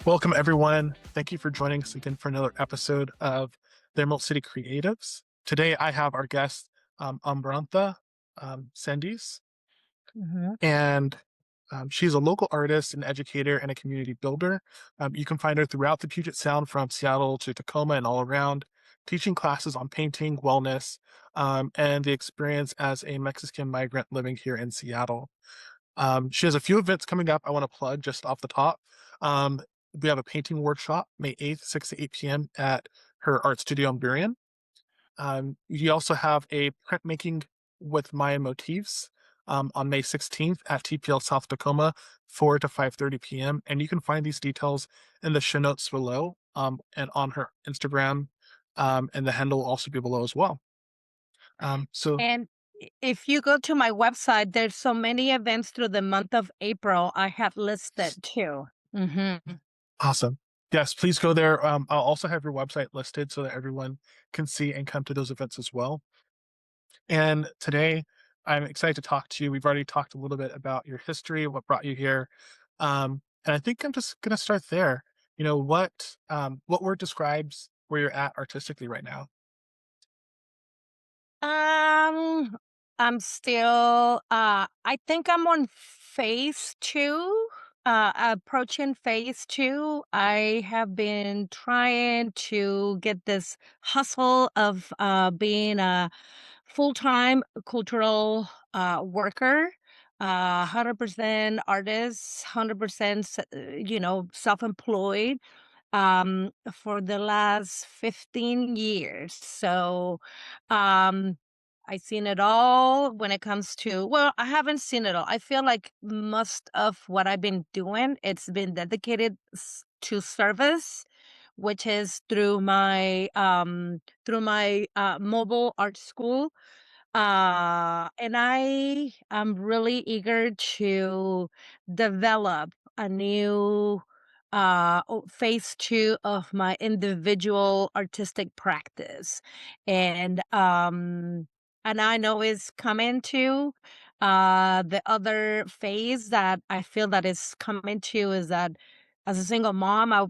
Welcome, everyone. Thank you for joining us again for another episode of the Emerald City Creatives. Today, I have our guest, Amaranta Sandys, Mhm. and she's a local artist, an educator, and a community builder. You can find her throughout the Puget Sound from Seattle to Tacoma and all around, teaching classes on painting, wellness, and the experience as a Mexican migrant living here in Seattle. She has a few events coming up I want to plug just off the top. Um, we have a painting workshop May 8th, 6 to 8 p.m. at her art studio in Burien. You also have a printmaking with Mayan motifs on May 16th at TPL South Tacoma, 4 to 5:30 p.m. And you can find these details in the show notes below and on her Instagram, and the handle will also be below as well. So And if you go to my website, there's so many events through the month of April I have listed too. Mhm. Awesome. Yes, please go there. I'll also have your website listed so that everyone can see and come to those events as well. And today, I'm excited to talk to you. We've already talked a little bit about your history, what brought you here, and I think I'm just going to start there. What word describes where you're at artistically right now? Um, I'm still, I think I'm on phase 2, approaching phase 2. I have been trying to get this hustle of, being a full-time cultural, worker, 100% artist, 100%, self-employed, for the last 15 years. So, um, I've seen it all when it comes to, well, I haven't seen it all. I feel like most of what I've been doing, it's been dedicated to service, which is through my mobile art school, and I am really eager to develop a new phase 2 of my individual artistic practice. And I know is coming to the other phase that I feel that is coming to is that as a single mom, I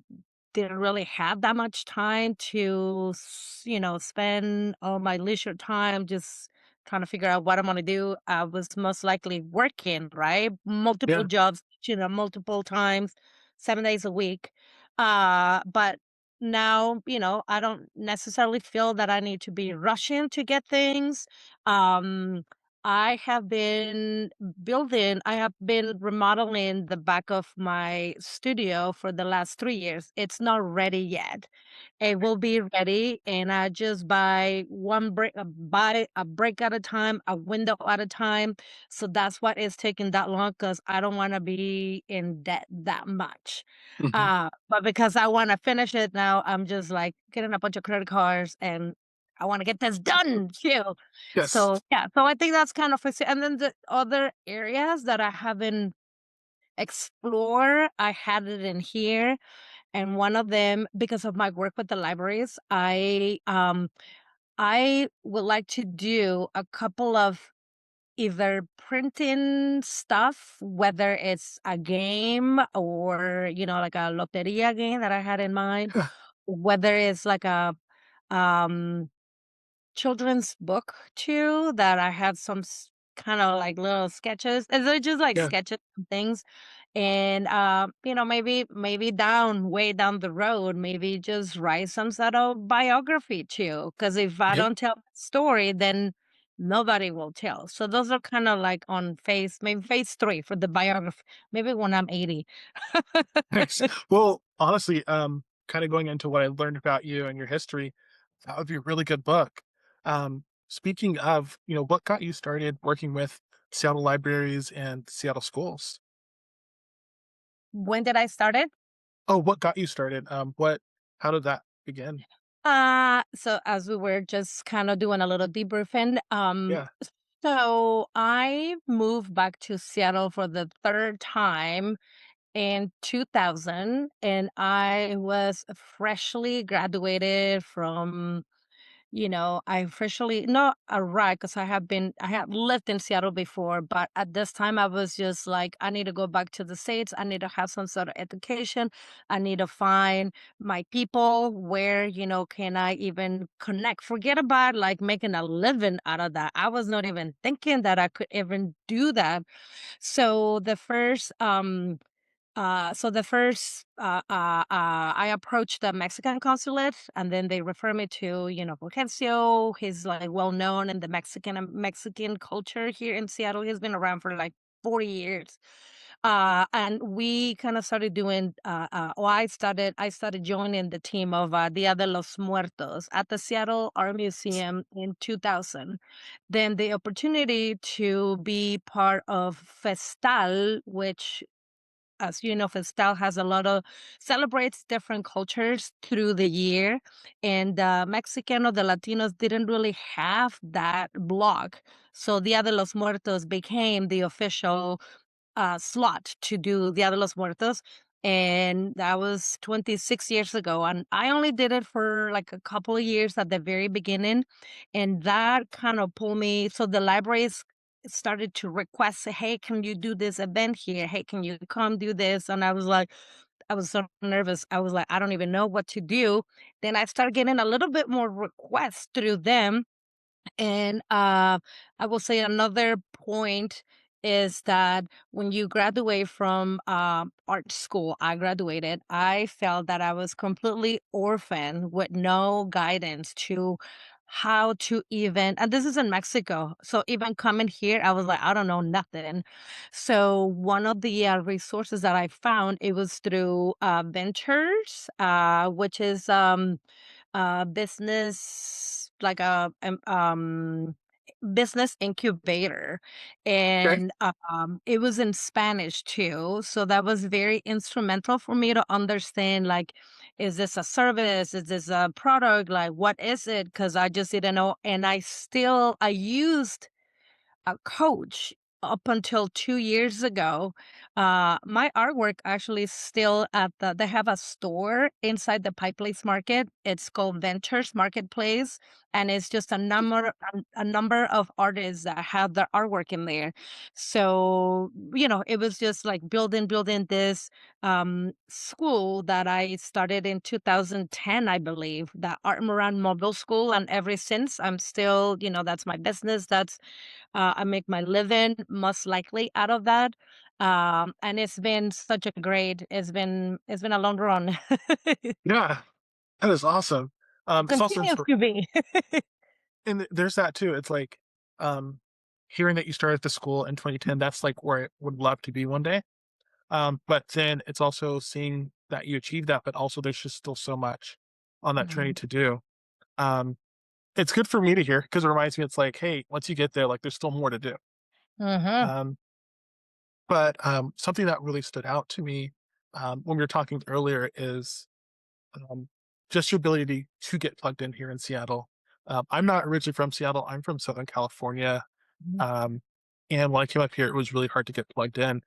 didn't really have that much time to spend all my leisure time just trying to figure out what I'm gonna do. I was most likely working, right? Multiple Yeah. jobs, multiple times, 7 days a week. But now, I don't necessarily feel that I need to be rushing to get things. Um, I have been remodeling the back of my studio for the last 3 years. It's not ready yet. It will be ready, and I just buy a break at a time, a window at a time. So that's what is taking that long because I don't wanna be in debt that much. Mhm. But because I wanna finish it now, I'm just, like, getting a bunch of credit cards, and I wanna get this done too. Yes. So, yeah, so I think that's kind of a and then the other areas that I haven't explored, I had it in here, and one of them, because of my work with the libraries, I would like to do a couple of either printing stuff, whether it's a game or, like a loteria game that I had in mind, whether it's like a um children's book too that I had some kind of like little sketches. And they're just like Yeah. sketches and things. And maybe way down the road, maybe just write some sort of biography too. Because if I Yep. don't tell the story, then nobody will tell. So those are kind of like on maybe phase 3 for the biography. Maybe when I'm 80. Nice. Well, honestly, kind of going into what I learned about you and your history, that would be a really good book. Speaking of, what got you started working with Seattle libraries and Seattle schools? When did I start it? Oh, what got you started? How did that begin? So as we were just kind of doing a little debriefing, Yeah. so I moved back to Seattle for the third time in 2000, and I was freshly graduated from I officially not arrived because I had lived in Seattle before, but at this time I was just like, I need to go back to the States. I need to have some sort of education. I need to find my people. Where, can I even connect? Forget about like making a living out of that. I was not even thinking that I could even do that. So the first, I approached the Mexican consulate, and then they refer me to, Fulgencio. He's like well known in the Mexican culture here in Seattle. He's been around for like 40 years. And we kind of started doing, or I started joining the team of Dia de los Muertos at the Seattle Art Museum in 2000. Then the opportunity to be part of Festal, which, as you know, Festal has a lot of celebrates different cultures through the year, and Mexican or the Latinos didn't really have that block. So Dia de los Muertos became the official slot to do Dia de los Muertos, and that was 26 years ago, and I only did it for, like, a couple of years at the very beginning, and that kind of pulled me, so the libraries started to request, say, "Hey, can you do this event here? Hey, can you come do this?" And I was like, I was so nervous. I was like, "I don't even know what to do." Then I started getting a little bit more requests through them, and I will say another point is that when you graduate from art school, I graduated, I felt that I was completely orphaned with no guidance to how to even, and this is in Mexico. So even coming here, I was like, I don't know nothing. So one of the resources that I found, it was through Ventures, which is business like a business incubator, Okay. and it was in Spanish too, so that was very instrumental for me to understand, like, is this a service, is this a product, like what is it, because I just didn't know, and I used a coach up until 2 years ago. My artwork actually is still at they have a store inside the Pike Place Market. It's called Ventures Marketplace, and it's just a number of artists that have their artwork in there. So, it was just like building this school that I started in 2010, I believe, the Art Moran Mobile School, and ever since I'm still, that's my business. I make my living most likely out of that. And it's been such a it's been a long run. Yeah, that is awesome. It's also Continues to be. and there's that too. It's like, um, hearing that you started the school in 2010, that's like where I would love to be one day. But then it's also seeing that you achieved that, but also there's just still so much on that journey Mhm. to do. Um, it's good for me to hear because it reminds me, it's like, hey, once you get there, like there's still more to do. Mhm. Um, but something that really stood out to me when we were talking earlier is um, just your ability to get plugged in here in Seattle. I'm not originally from Seattle. I'm from Southern California. Mhm. Um, and when I came up here, it was really hard to get plugged in.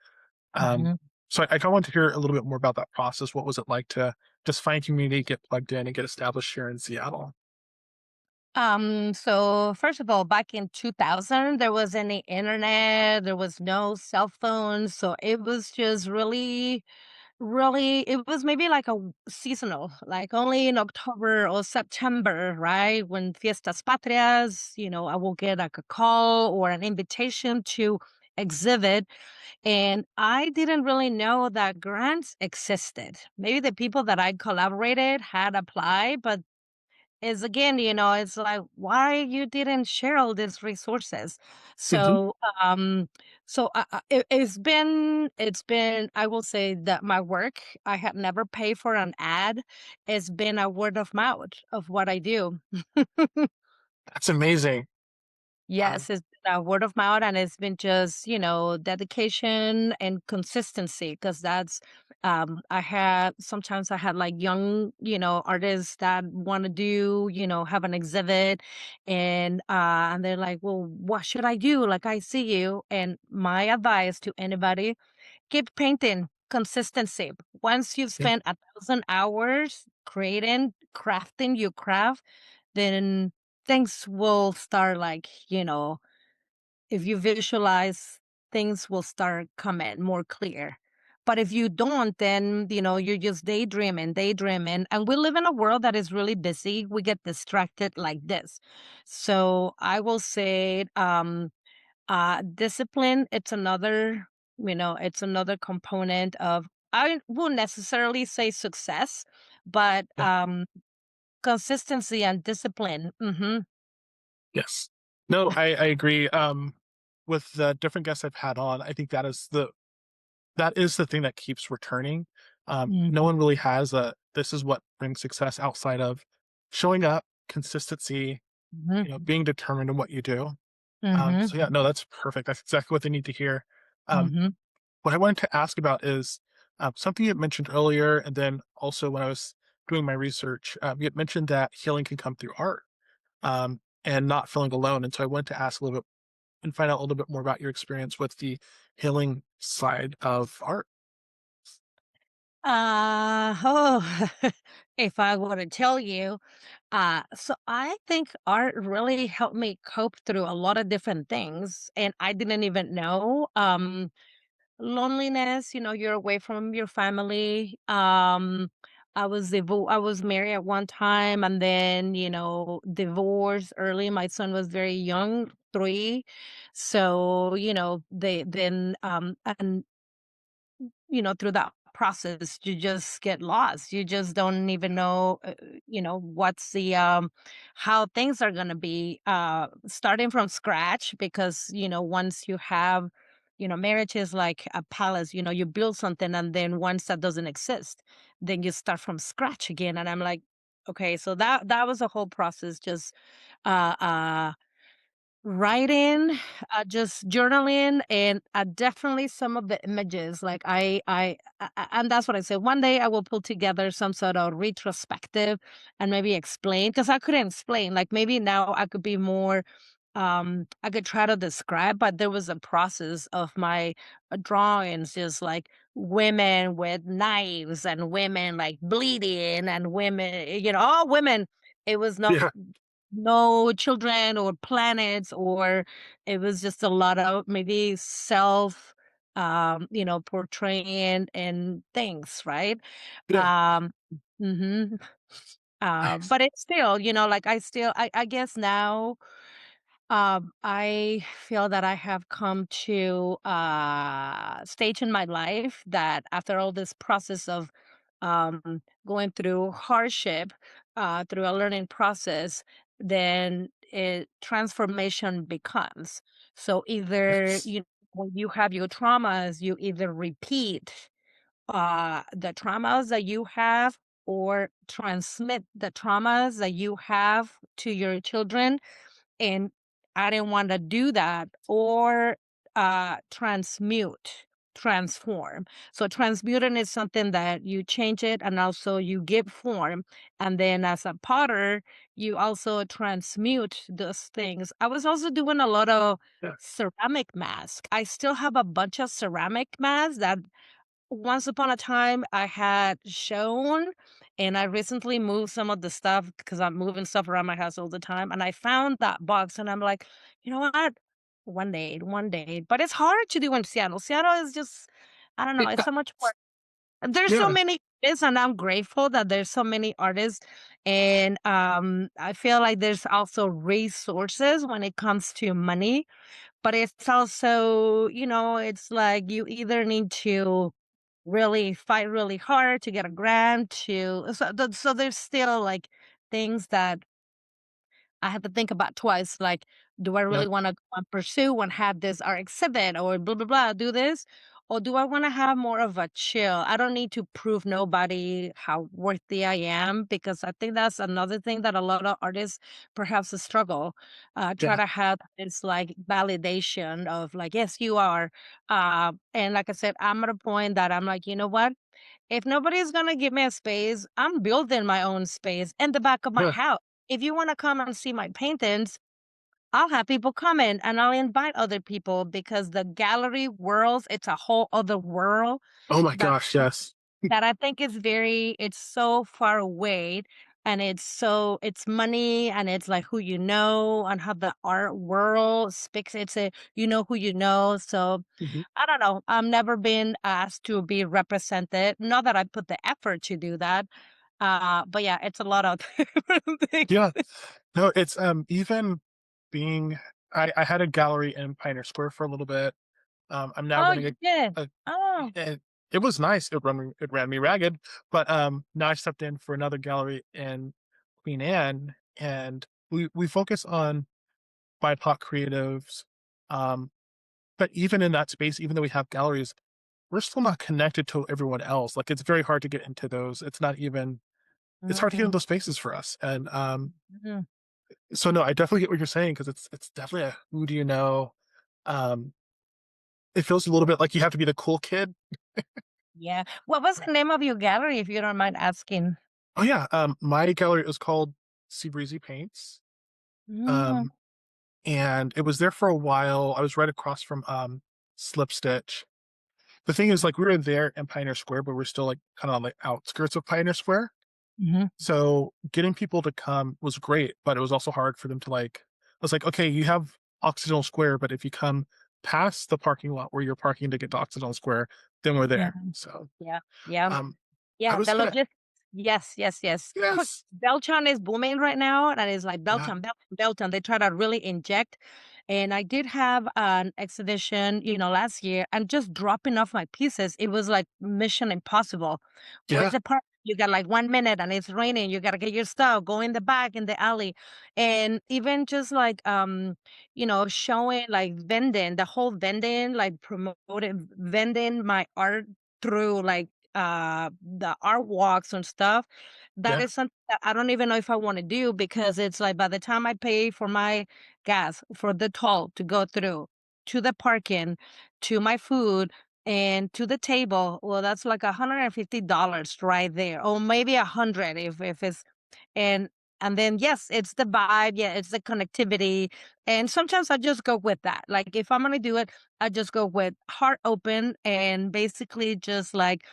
Um, Mhm. so I kind of want to hear a little bit more about that process. What was it like to just find community, get plugged in, and get established here in Seattle? So first of all, back in 2000, there was any internet, there was no cell phones, so it was just really, really, it was maybe like seasonal, like only in October or September, right? When Fiestas Patrias, I will get like a call or an invitation to exhibit. And I didn't really know that grants existed. Maybe the people that I collaborated had applied, but is again, it's like, why you didn't share all these resources? Hmm. So, it's been, I will say that my work, I have never paid for an ad. It's been a word of mouth of what I do. That's amazing. Um, Yes, it's been a word of mouth, and it's been just, dedication and consistency, because sometimes I had like young, artists that want to do, have an exhibit, and they're like, well, what should I do? Like, I see you. And my advice to anybody, keep painting, consistency. Once you've yeah, spent 1,000 hours creating, crafting your craft, then things will start like, if you visualize, things will start coming more clear. But if you don't, then, you're just daydreaming, daydreaming. And we live in a world that is really busy. We get distracted like this. So I will say, discipline, it's another component of, I won't necessarily say success, but Yeah. consistency and discipline. Yes. No, I agree. With the different guests I've had on, I think that is the thing that keeps returning. No Mhm, one really has a this is what brings success outside of showing up, consistency, mhm, being determined in what you do. mhm, So yeah, no, that's perfect. That's exactly what they need to hear. Um, mhm. what I wanted to ask about is something you had mentioned earlier, and then also when I was doing my research, you had mentioned that healing can come through art, and not feeling alone. And so I wanted to ask a little bit and find out a little bit more about your experience with the healing side of art. Oh, if I were to tell you, so I think art really helped me cope through a lot of different things, and I didn't even know. Loneliness, you're away from your family. I was married at one time, and then, divorced early. My son was very young, 3. So, they then, and through that process, you just get lost. You just don't even know, what's how things are going to be, starting from scratch, because, once you have, marriage is like a palace, you build something, and then once that doesn't exist, then you start from scratch again. And I'm like, okay, so that was a whole process, just, uh, uh, writing, just journaling, and, definitely some of the images, like, and that's what I said. One day I will put together some sort of retrospective and maybe explain, because I couldn't explain, like, maybe now I could be more, I could try to describe, but there was a process of my, drawings, just like women with knives and women, like, bleeding, and women, all women. It was not Yeah, no children or planets, or it was just a lot of maybe self, portraying and things, right? yeah, Um, mhm. nice. But it's still, like, I guess now, I feel that I have come to a stage in my life that, after all this process of, going through hardship, through a learning process, then transformation becomes. So either, Yes. when you have your traumas, you either repeat, the traumas that you have, or transmit the traumas that you have to your children. And I didn't wanna do that, or, transform. So transmuting is something that you change it, and also you give form, and then as a potter, you also transmute those things. I was also doing a lot of Yeah. ceramic mask. I still have a bunch of ceramic masks that once upon a time I had shown, and I recently moved some of the stuff, because I'm moving stuff around my house all the time, and I found that box, and I'm like, "You know what? One day." But it's hard to do in Seattle. Seattle is just, I don't know, it's Yeah. so much work. There's so Yeah. many artists, and I'm grateful that there's so many artists, and, I feel like there's also resources when it comes to money, but it's also, it's like you either need to really fight really hard to get a grant, so there's still, like, things that I had to think about twice, like, do I Yeah. really wanna go and pursue and have this art exhibit, or blah, blah, blah, do this? Or do I wanna have more of a chill? I don't need to prove nobody how worthy I am, because I think that's another thing that a lot of artists perhaps struggle, try Yeah. to have this, like, validation of, like, "Yes, you are." And like I said, I'm at a point that I'm like, "You know what? If nobody's gonna give me a space, I'm building my own space in the back of my Yeah. house. If you wanna come and see my paintings, I'll have people come in, and I'll invite other people, because the gallery worlds, it's a whole other world Oh my that gosh, yes. I think is it's so far away, and it's money, and it's like who you know, and how the art world speaks. It's a you know who you know. So Mhm. I don't know. I've never been asked to be represented. Not that I put the effort to do that. But yeah, it's a lot of different things. Yeah. No, it's, even being I had a gallery in Pioneer Square for a little bit. I'm now Oh, running you did? a Oh. it it was nice. It ran me ragged, but, now I stepped in for another gallery in Queen Anne, and we focus on BIPOC creatives, um, but even in that space, even though we have galleries, we're still not connected to everyone else. Like, it's very hard to get into those. It's hard to get in Mm, those spaces for us, and, mhm. so no, I definitely get what you're saying because it's definitely a who do you know? Um, it feels a little bit like you have to be the cool kid. Yeah. What was the name of your gallery, if you don't mind asking? Oh yeah, my gallery is called Sea Breezy Paints, Mm, um, and it was there for a while. I was right across from Slip Stitch. The thing is, like, we were there in Pioneer Square, but we're still like kind of on the outskirts of Pioneer Square. mhm. So getting people to come was great, but it was also hard for them to like. I was like, okay, you have Occidental Square, but if you come past the parking lot where you're parking to get to Occidental Square, then we're Yeah, there. So yeah, yeah. um, I Yeah, was the gonna logistics. Yes, yes, yes. yes, Belchon is booming right now, and it's like yeah, Belchon, Belchon, Belchon. They try to really inject. And I did have an exhibition, last year, and just dropping off my pieces, it was like mission impossible. Where's yeah, the park? You got like 1 minute and it's raining. You gotta get your stuff, go in the back in the alley. And even just like showing like vending, the whole vending, like promoting vending my art through like the art walks and stuff. That yeah. is something that I don't even know if I want to do, because it's like by the time I pay for my gas, for the toll to go through, to the parking, to my food, and to the table, well, that's like $150 right there, or maybe 100 if it's and and then yes, it's the vibe, yeah, it's the connectivity, and sometimes I just go with that. Like if I'm gonna do it, I just go with heart open and basically just like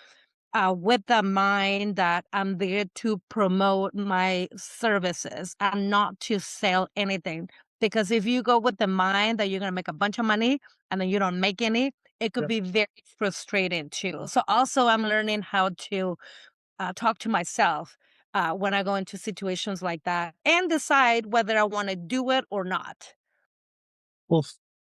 with the mind that I'm there to promote my services and not to sell anything. Because if you go with the mind that you're going to make a bunch of money and then you don't make any, it could Yeah. be very frustrating too. So also, I'm learning how to talk to myself when I go into situations like that and decide whether I want to do it or not. Well,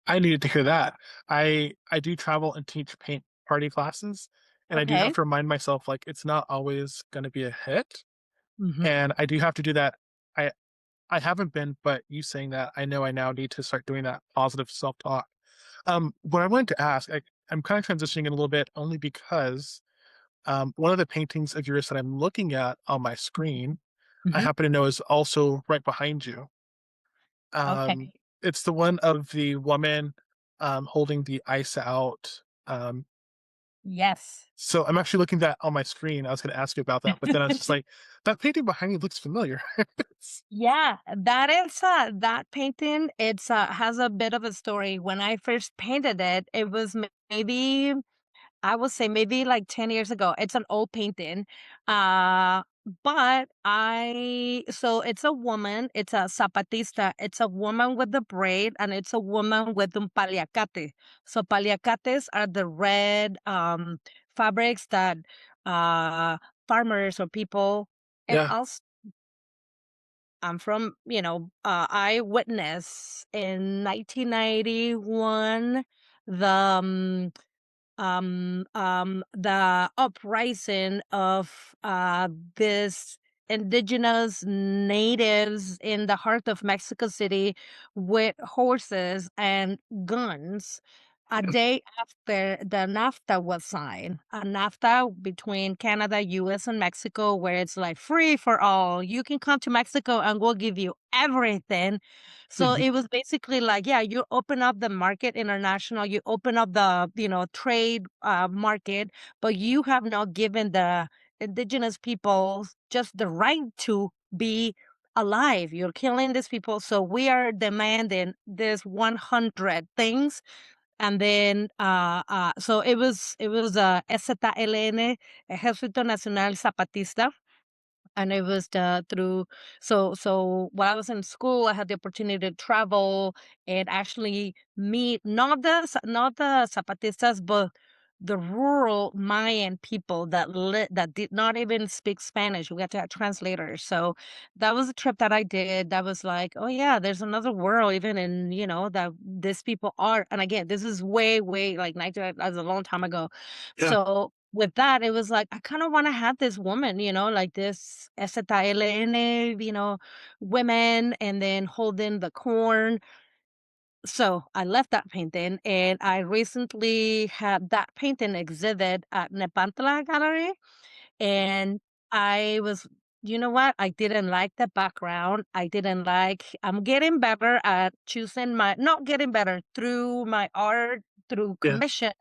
I needed to hear that. I do travel and teach paint party classes, and I do have Okay. to remind myself like it's not always going to be a hit, Hmm. and I do have to do that. I I haven't been, but you saying that, I know I now need to start doing that positive self talk. What I wanted to ask, I'm kind of transitioning in a little bit only because one of the paintings of yours that I'm looking at on my screen, I Hmm. happen to know is also right behind you. Um, Okay. it's the one of the woman holding the ice out. Yes. So I'm actually looking at that on my screen. I was going to ask you about that, but then I was just like, that painting behind you looks familiar. Yeah, that is that painting, it's has a bit of a story. When I first painted it, it was maybe I would say maybe like 10 years ago. It's an old painting. Uh, but so it's a woman, it's a zapatista. It's a woman with the braid, and it's a woman with un paliacate. So paliacates are the red fabrics that uh farmers or people, and Yeah. also I'm from, I witnessed in 1991 the the uprising of this indigenous natives in the heart of Mexico City with horses and guns a day after the NAFTA was signed. A NAFTA between Canada, US, and Mexico, where it's like free for all. You can come to Mexico and we'll give you everything. So Mhm. it was basically like, yeah, you open up the market international, you open up the, trade market, but you have not given the indigenous people just the right to be alive. You're killing these people. So we are demanding this 100 things. And then, so it was EZLN, Ejército Nacional Zapatista, and it was through so while I was in school, I had the opportunity to travel and actually meet not the Zapatistas, but the rural Mayan people that did not even speak Spanish. We had to have translators. So that was a trip that I did. That was like, oh yeah, there's another world, even in that these people are. And again, this is way like 90. That was a long time ago. Yeah. So with that, it was like, I kind of want to have this woman, like this STLN, women, and then holding the corn. So I left that painting, and I recently had that painting exhibit at Nepantla Gallery. And I was you know what? I didn't like the background. I'm getting better at choosing not getting better through my art, through Yeah. commissions.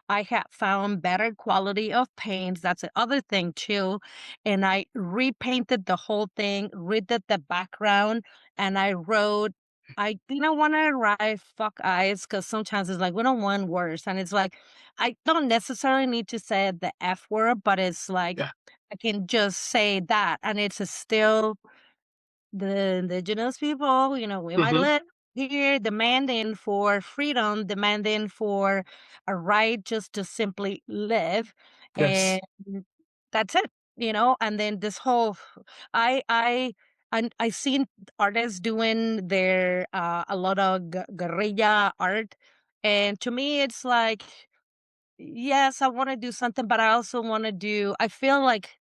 I have found better quality of paints. That's the other thing too. And I repainted the whole thing, redid the background, and I wrote, I didn't want to write fuck eyes because sometimes it's like we don't want words. And it's like, I don't necessarily need to say the F word, but it's like Yeah. I can just say that, and it's a still the indigenous people, we might Hmm. live here demanding for freedom, demanding for a right just to simply live, Yes. and that's it. And then this whole, I and I seen artists doing their a lot of guerrilla art, and to me, it's like, yes, I want to do something, but I also want to do. I feel like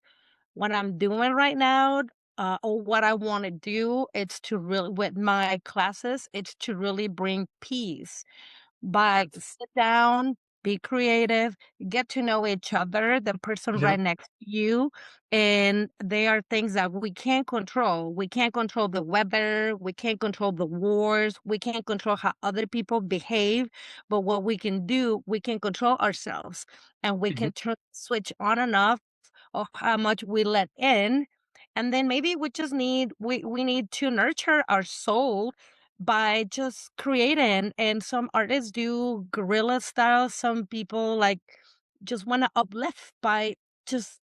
what I'm doing right now, or what I want to do, it's to really with my classes, it's to really bring peace. But sit down, be creative, get to know each other, the person Yeah. right next to you. And they are things that we can't control. We can't control the weather. We can't control the wars. We can't control how other people behave. But what we can do, we can control ourselves, and we Hmm. can turn switch on and off of how much we let in. And then maybe we need to nurture our soul by just creating. And some artists do guerrilla style. Some people like just want to uplift by just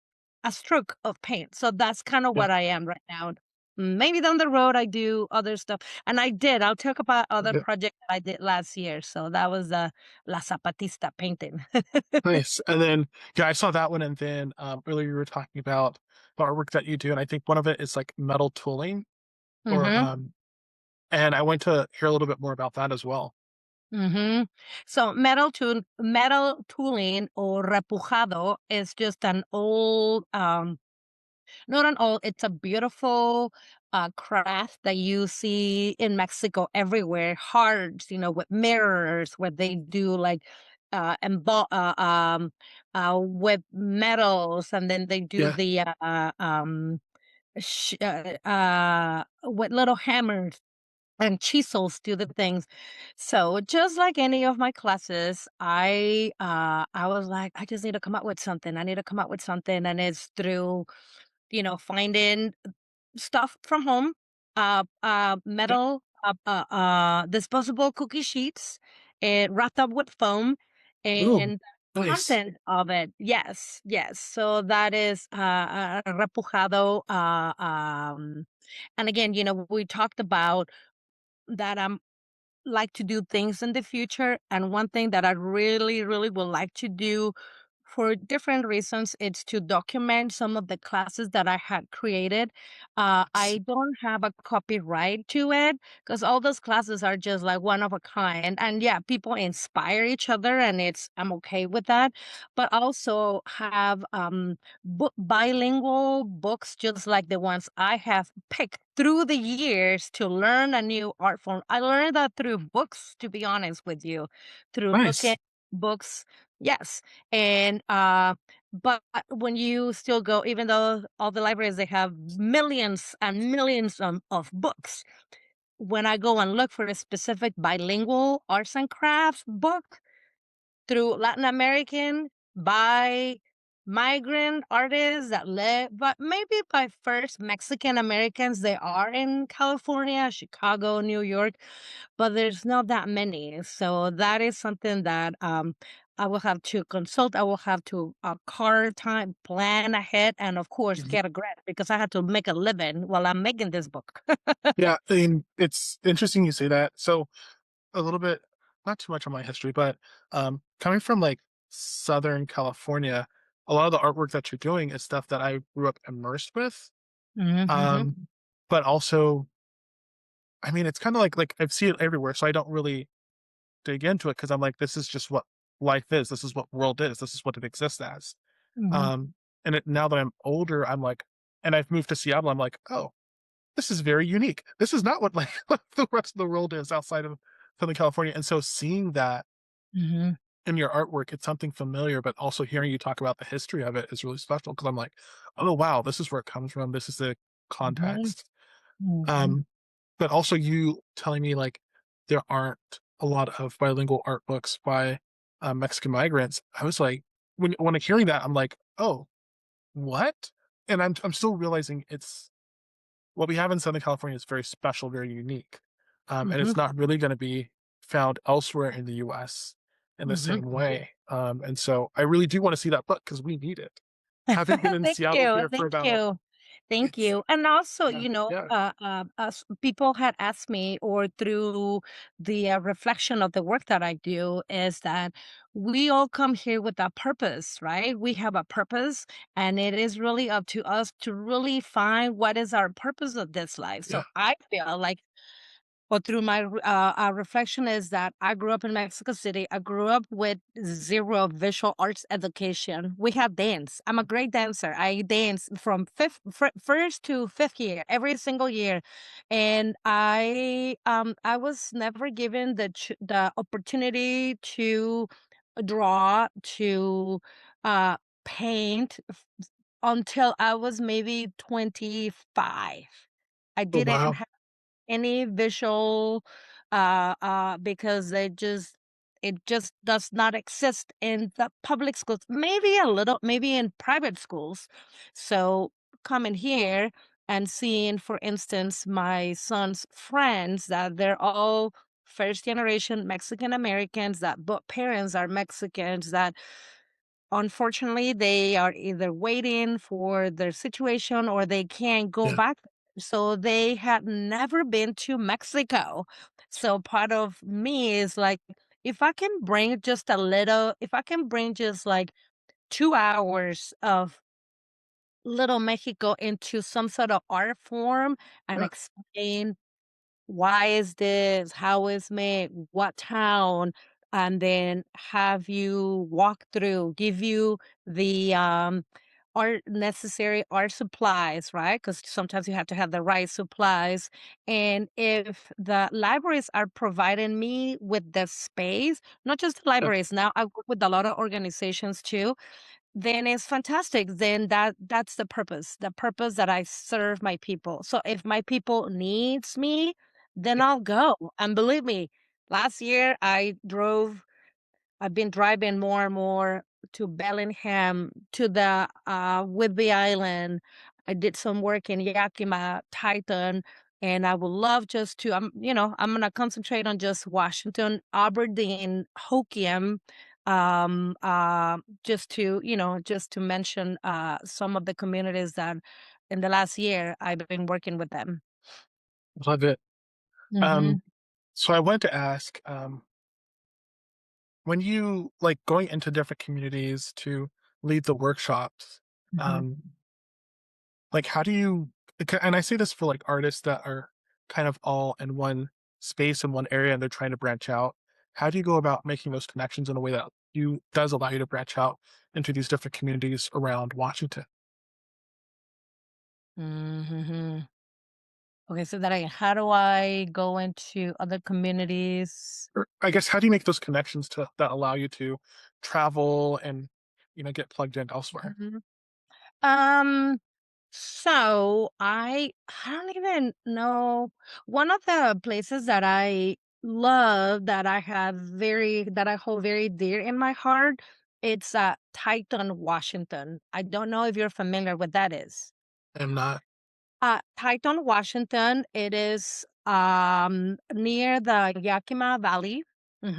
a stroke of paint. So that's kind of Yeah. what I am right now. Maybe down the road I do other stuff. And I'll talk about other Yeah. projects I did last year. So that was the La Zapatista painting. Nice. And then, yeah, I saw that one. And then earlier you were talking about the artwork that you do. And I think one of it is like metal tooling or, Hmm. and I want to hear a little bit more about that as well. So metal tooling or repujado is just an old, not an old, it's a beautiful craft that you see in Mexico everywhere. Hearts, with mirrors where they do like with metals, and then they do Yeah. the with little hammers and chisels do the things. So just like any of my classes, I was like, I just need to come up with something. I need to come up with something. And it's through, finding stuff from home, Yeah. metal, disposable cookie sheets, wrapped up with foam, Ooh, and nice. content of it. Yes. So that is repujado. And again, we talked about that I'm like to do things in the future. And one thing that I really, really would like to do for different reasons, it's to document some of the classes that I had created. Yes. I don't have a copyright to it because all those classes are just like one of a kind. And yeah, people inspire each other, and I'm okay with that. But also have bilingual books, just like the ones I have picked through the years to learn a new art form. I learned that through books, to be honest with you, through looking Nice. books. Yes. And but when you still go, even though all the libraries they have millions and millions of books, when I go and look for a specific bilingual arts and crafts book, through Latin American, by migrant artists that live, but maybe by first Mexican Americans. They are in California, Chicago, New York, but there's not that many. So that is something that I will have to consult, I will have to, carve time, plan ahead, and of course, Mhm. get a grant because I had to make a living while I'm making this book. Yeah, I mean, it's interesting you say that. So a little bit, not too much on my history, but coming from like Southern California, a lot of the artwork that you're doing is stuff that I grew up immersed with. Mhm, mhm, But also, I mean, it's kind of like I've seen it everywhere, so I don't really dig into it because I'm like, this is just what life is. This is what world is. This is what it exists as. mhm, Um, and now that I'm older, I'm like, and I've moved to Seattle, I'm like, oh, this is very unique. This is not what like what the rest of the world is outside of Southern California. And so seeing that mhm, in your artwork, it's something familiar, but also hearing you talk about the history of it is really special because I'm like, oh wow, this is where it comes from. This is the mhm, context. mhm, Um, but also you telling me like there aren't a lot of bilingual art books by Mexican migrants. I was like, when I'm hearing that, I'm like, oh, what? And I'm still realizing it's what we have in Southern California is very special, very unique, and mhm, it's not really going to be found elsewhere in the U.S. in the mhm. same way. And so I really do want to see that book because we need it. Having been in Thank Seattle you, here for thank about you. Thank it's you. And also, yeah yeah people had asked me, or through the reflection of the work that I do, is that we all come here with a purpose, right? We have a purpose, and it is really up to us to really find what is our purpose of this life. yeah So I feel like, well, through my reflection, is that I grew up in Mexico City. I grew up with zero visual arts education. We have dance. I'm a great dancer. I dance from first to fifth year, every single year, and I was never given the opportunity to draw, to paint until I was maybe 25. I oh didn't wow any visual, because it just does not exist in the public schools, maybe a little, maybe in private schools. So coming here and seeing, for instance, my son's friends, that they're all first generation Mexican Americans, that both parents are Mexicans, that unfortunately, they are either waiting for their situation or they can't go yeah back. So they had never been to Mexico. So part of me is like, if I can bring just a little, if I can bring just like 2 hours of Little Mexico into some sort of art form and yeah explain why is this, how is made, what town, and then have you walk through, give you the art necessary art supplies, right? Because sometimes you have to have the right supplies. And if the libraries are providing me with the space, not just the yeah libraries, now I work with a lot of organizations too, then it's fantastic. Then that's the purpose that I serve my people. So if my people needs me, then I'll go. And believe me, last year I've been driving more and more to Bellingham, to the Whidbey Island. I did some work in Yakima, Titan, and I would love just to. I'm gonna concentrate on just Washington, Aberdeen, Hoquiam, just to just to mention some of the communities that in the last year I've been working with them. love it. Mhm, Um, so I wanted to ask, when you like going into different communities to lead the workshops, mhm. um, like how do you? And I say this for like artists that are kind of all in one space in one area and they're trying to branch out. How do you go about making those connections in a way that you does allow you to branch out into these different communities around Washington? Mhm. Okay, so that how do I go into other communities? Or I guess how do you make those connections to that allow you to travel and get plugged in elsewhere? Mhm. Um, so I don't even know, one of the places that I love, that I hold very dear in my heart, it's Titan, Washington. I don't know if you're familiar with that is. I'm not Titan, Washington, it is near the Yakima Valley.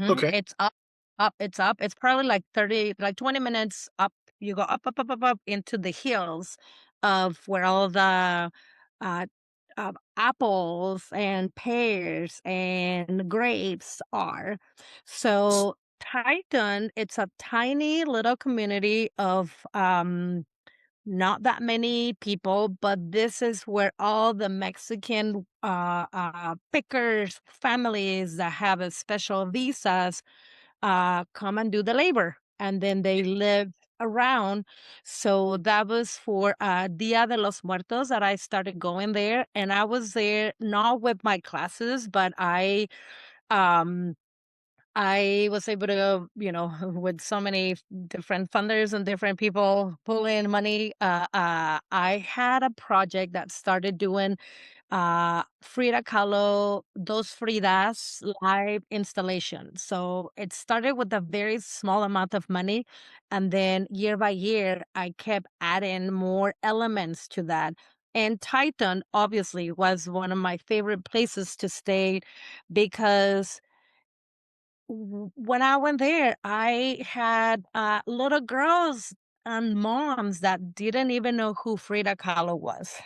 okay. It's up. Up, it's up. It's probably like 30, like 20 minutes up. You go up, up, up, up, up into the hills of where all the uh, apples and pears and grapes are. So Titan, it's a tiny little community of not that many people, but this is where all the Mexican pickers families that have a special visas come and do the labor, and then they live around. So that was for Dia de los Muertos that I started going there, and I was there not with my classes, but um I was able to go, with so many different funders and different people pull in money. I had a project that started doing Frida Kahlo, Dos Fridas live installation. So it started with a very small amount of money. And then year by year, I kept adding more elements to that. And Titan obviously was one of my favorite places to stay because when I went there, I had little girls and moms that didn't even know who Frida Kahlo was.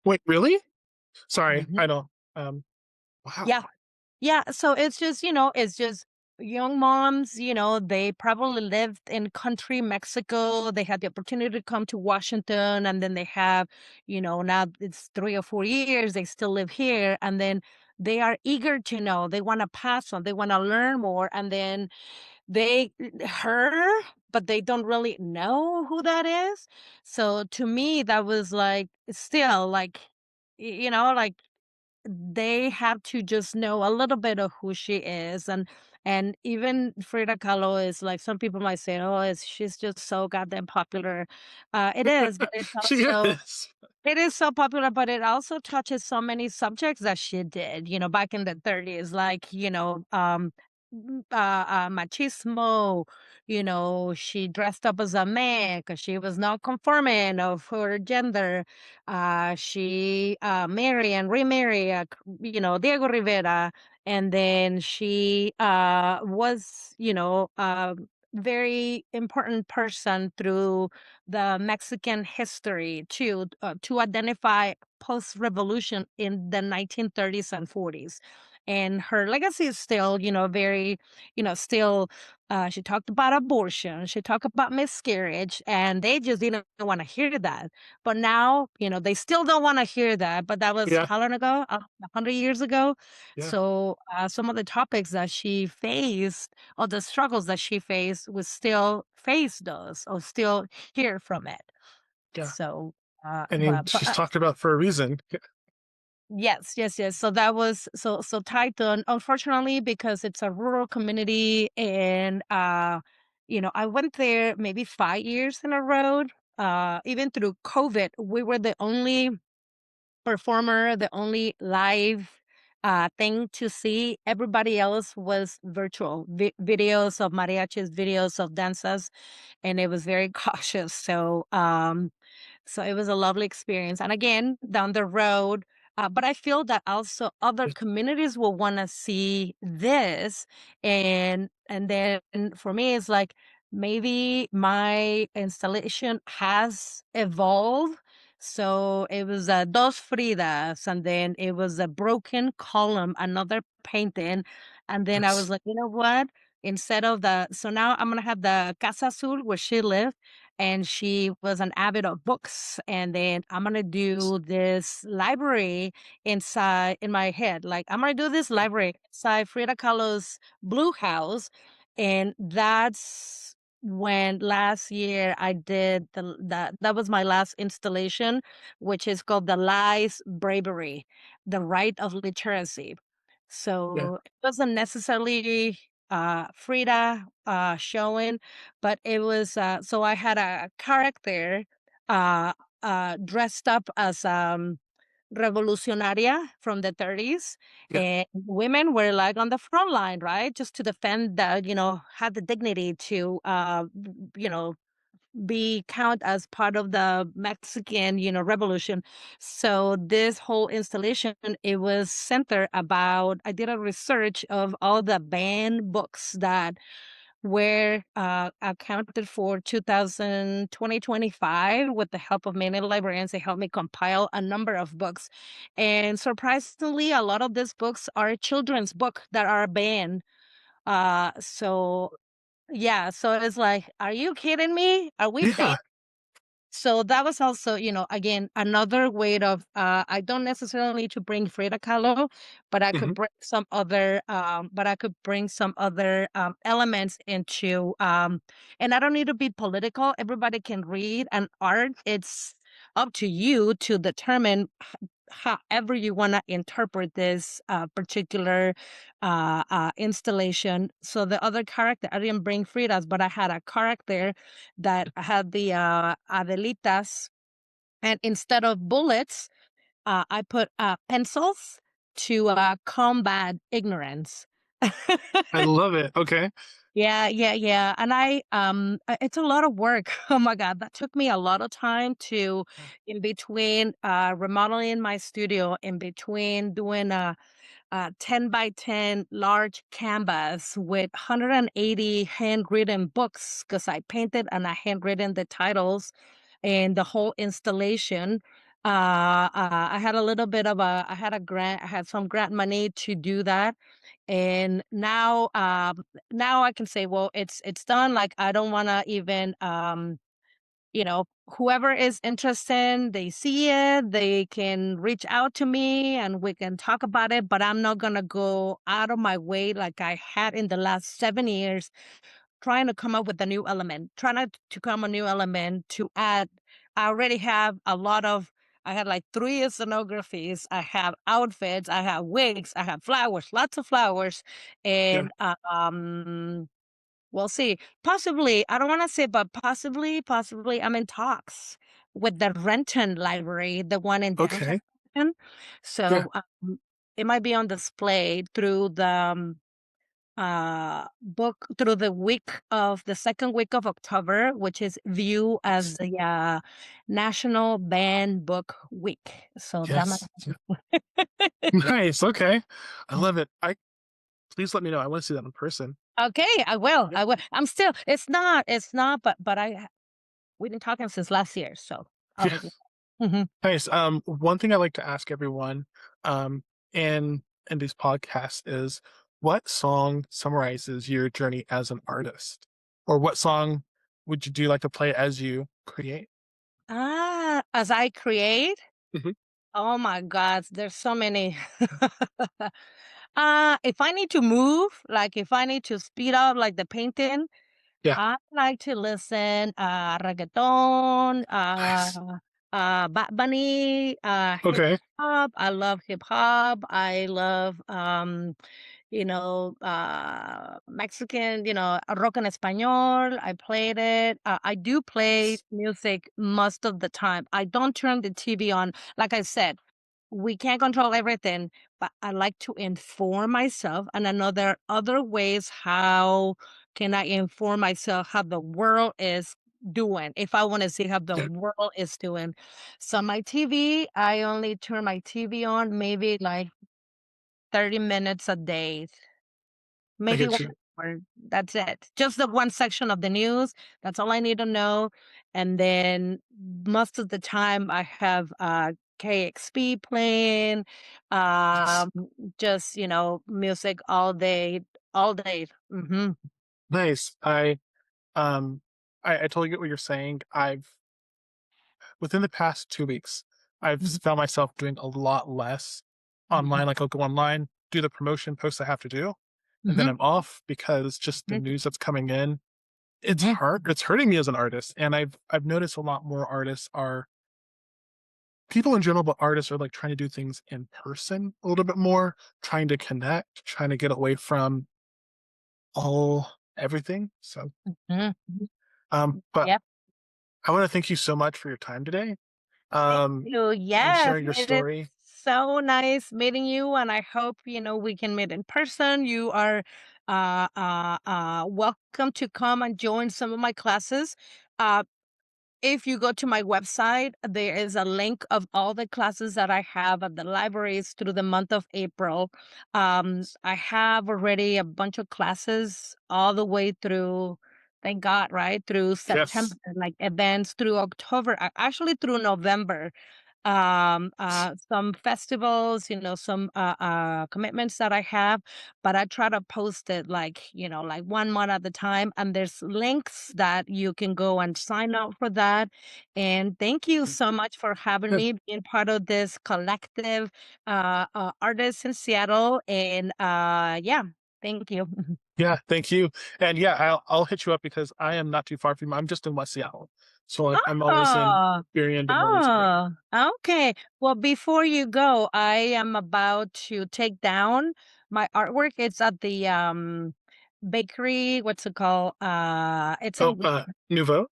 Wait, really? Sorry, Mhm. I don't. Um, Yeah. wow. Yeah, so it's just, it's just young moms, they probably lived in country Mexico. They had the opportunity to come to Washington, and then they have, now it's 3 or 4 years, they still live here. And then they are eager to know. They want to pass on, they want to learn more. And then they her, but they don't really know who that is. So to me, that was like still like, like they have to just know a little bit of who she is. And even Frida Kahlo is like, some people might say, "Oh, she's just so goddamn popular." It is, but it's She also is. it is so popular, but it also touches so many subjects that she did, back in the 30s, like, machismo. She dressed up as a man because she was not conforming of her gender. She married and remarried, Diego Rivera, and then she was, very important person through the Mexican history to identify post-revolution in the 1930s and 40s. And her legacy is still, very, still, she talked about abortion, she talked about miscarriage, and they just didn't want to hear that. But now, they still don't want to hear that. But that was Yeah, how long ago? 100 years ago. yeah, So some of the topics that she faced, or the struggles that she faced, was still faced us or still hear from it. yeah. So, I mean, but she's talked about for a reason. yes, yes, yes. So that was so Titan, unfortunately, because it's a rural community, and I went there maybe 5 years in a row. Even through COVID, we were the only performer, the only live thing to see. Everybody else was virtual videos of mariachis, videos of dances, and it was very cautious. So it was a lovely experience. And again, down the road, but I feel that also other communities will want to see this. And then for me, it's like maybe my installation has evolved. So it was Dos Fridas, and then it was a broken column, another painting. And then I was Yes. like, you know what? Instead of so now I'm going to have the Casa Azul where she lived, and she was an avid of books. And then I'm gonna do this library inside in my head. Like, I'm gonna do this library inside Frida Kahlo's Blue House, and that's when last year I did that was my last installation, which is called The Lies Bravery, the Right of Literacy. Yeah, So it wasn't necessarily Frida showing, but it was, so I had a character, uh, dressed up as, revolucionaria from the 30s, yeah. and women were, like, on the front line, right? Just to defend had the dignity to, be count as part of the Mexican, revolution. So this whole installation, it was centered about, I did a research of all the banned books that were accounted for 2025 with the help of many librarians. They helped me compile a number of books. And surprisingly, a lot of these books are children's book that are banned. So yeah, so it's like, are you kidding me? Are we banned? Yeah. So that was also, again, another way of I don't necessarily need to bring Frida Kahlo, but Mhm. I could bring some other elements into and I don't need to be political. Everybody can read and art. It's up to you to determine however you want to interpret this particular installation. So the other character, I didn't bring Frida's, but I had a character that had the Adelitas, and instead of bullets, I put pencils to combat ignorance. I love it. Okay. Yeah, yeah, yeah. And it's a lot of work. Oh my God. That took me a lot of time to, in between remodeling my studio, in between doing a 10 by 10 large canvas with 180 handwritten books because I painted and I handwritten the titles and the whole installation. I had a little bit of I had a grant, I had some grant money to do that. And now I can say, well, it's done. Like I don't want to even whoever is interested, they see it, they can reach out to me and we can talk about it, but I'm not gonna go out of my way like I had in the last 7 years trying to come up with a new element, trying to come a new element to add. I already have a lot of I had like three scenographies, I have outfits, I have wigs, I have flowers, lots of flowers, Yeah. and we'll see. Possibly, I don't wanna say, but possibly, I'm in talks with the Renton Library, the one in downtown Okay. Renton. Yeah. So, it might be on display through the, book through the 2nd week of October, which is viewed as Nice. the, National Banned Book Week. So that might Yes. Yeah. Nice. Okay. I love it. I Please let me know. I want to see that in person. Okay, Yeah. I will. It's not, but we've been talking since last year, so I'll Yeah. let you know. Mhm. Nice. One thing I like to ask everyone, in these podcasts is, what song summarizes your journey as an artist, or what song would you do like to play as you create? As I create? Mhm. Oh my god, there's so many. If I need to move, like, if I need to speed up, like, the painting, Yeah. I like to listen, reggaeton, Nice. Bad Bunny, hip Okay. hop. I love hip hop. I love, Mexican, rock en español. I played it. I do play Nice. music most of the time. I don't turn the TV on. Like I said, we can't control everything, but I like to inform myself. And I know there are other ways how can I inform myself how the world is doing if I want to see how the Yeah. world is doing. So my TV, I only turn my TV on maybe like 30 minutes a day, I maybe get one you. hour. That's it. Just the one section of the news. That's all I need to know. And then most of the time I have KXP playing, Nice. um, just music all day, all day. Nice. Um I totally get what you're saying. I've Within the past 2 weeks, I've Mhm, found myself doing a lot less mhm, online. Like, I'll go online, do the promotion posts I have to do, and then mhm, I'm off because just the mhm, news that's coming in, it's mhm, hard. It's hurting me as an artist. And I've noticed a lot more artists are people in general, but artists are like trying to do things in person a little bit more, trying to connect, trying to get away from all everything. So, mhm. but Yep. I want to thank you so much for your time today. Thank Um, you. and Yes, sharing your it is story. so nice meeting you, and I hope we can meet in person. You are welcome to come and join some of my classes. Uh, If you go to my website, there is a link of all the classes that I have at the libraries through the month of April. I have already a bunch of classes all the way through, thank God, right? Through September, Yes. like events through October, actually through November. Some festivals, some commitments that I have, but I try to post it like, like 1 month at a time. And there's links that you can go and sign up for that. And thank you so much for having me being part of this collective artists in Seattle. And yeah, thank you. Yeah, thank you. And yeah, I'll hit you up because I am not too far from you. I'm just in West Seattle. So I'm always in Oh, Burien, Des Moines area. oh, okay. Well, before you go, I am about to take down my artwork. It's at the bakery. What's it called? It's Oh, in Nouveau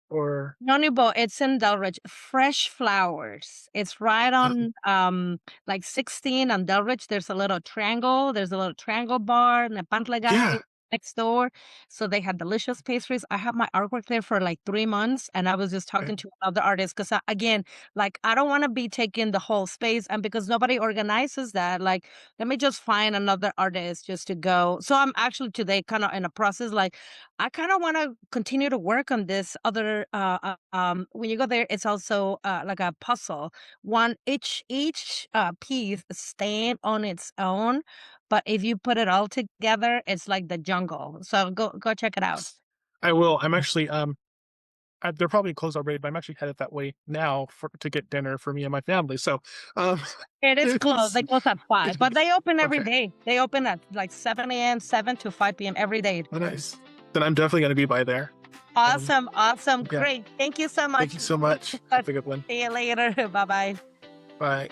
or Nonibo, it's in Delridge. Fresh Flowers. It's right uh, on like 16 on Delridge. There's a little triangle. There's a little triangle bar and a yeah. Pantlegay next door. So they had delicious pastries. I had my artwork there for like 3 months, and I was just Okay. talking to one of the artists because again, like I don't want to be taking the whole space, and because nobody organizes that, like let me just find another artist just to go. So I'm actually today kind of in a process like I kind of want to continue to work on this other when you go there it's also like a puzzle. One each piece stand on its own, but if you put it all together it's like the jungle. So go check it out. I will. I'm actually they're probably closed already, but I'm actually headed that way now to get dinner for me and my family. So um It is closed. it's They close at it's 5, good. but they open every Okay. day. They open at like 7 a.m., 7 to 5 p.m. every day. Oh, nice. Then I'm definitely gonna be by there. Um Awesome, awesome, yeah. great. Thank you so Thank much. you so much. Have a good one. See you later. Bye bye. Bye.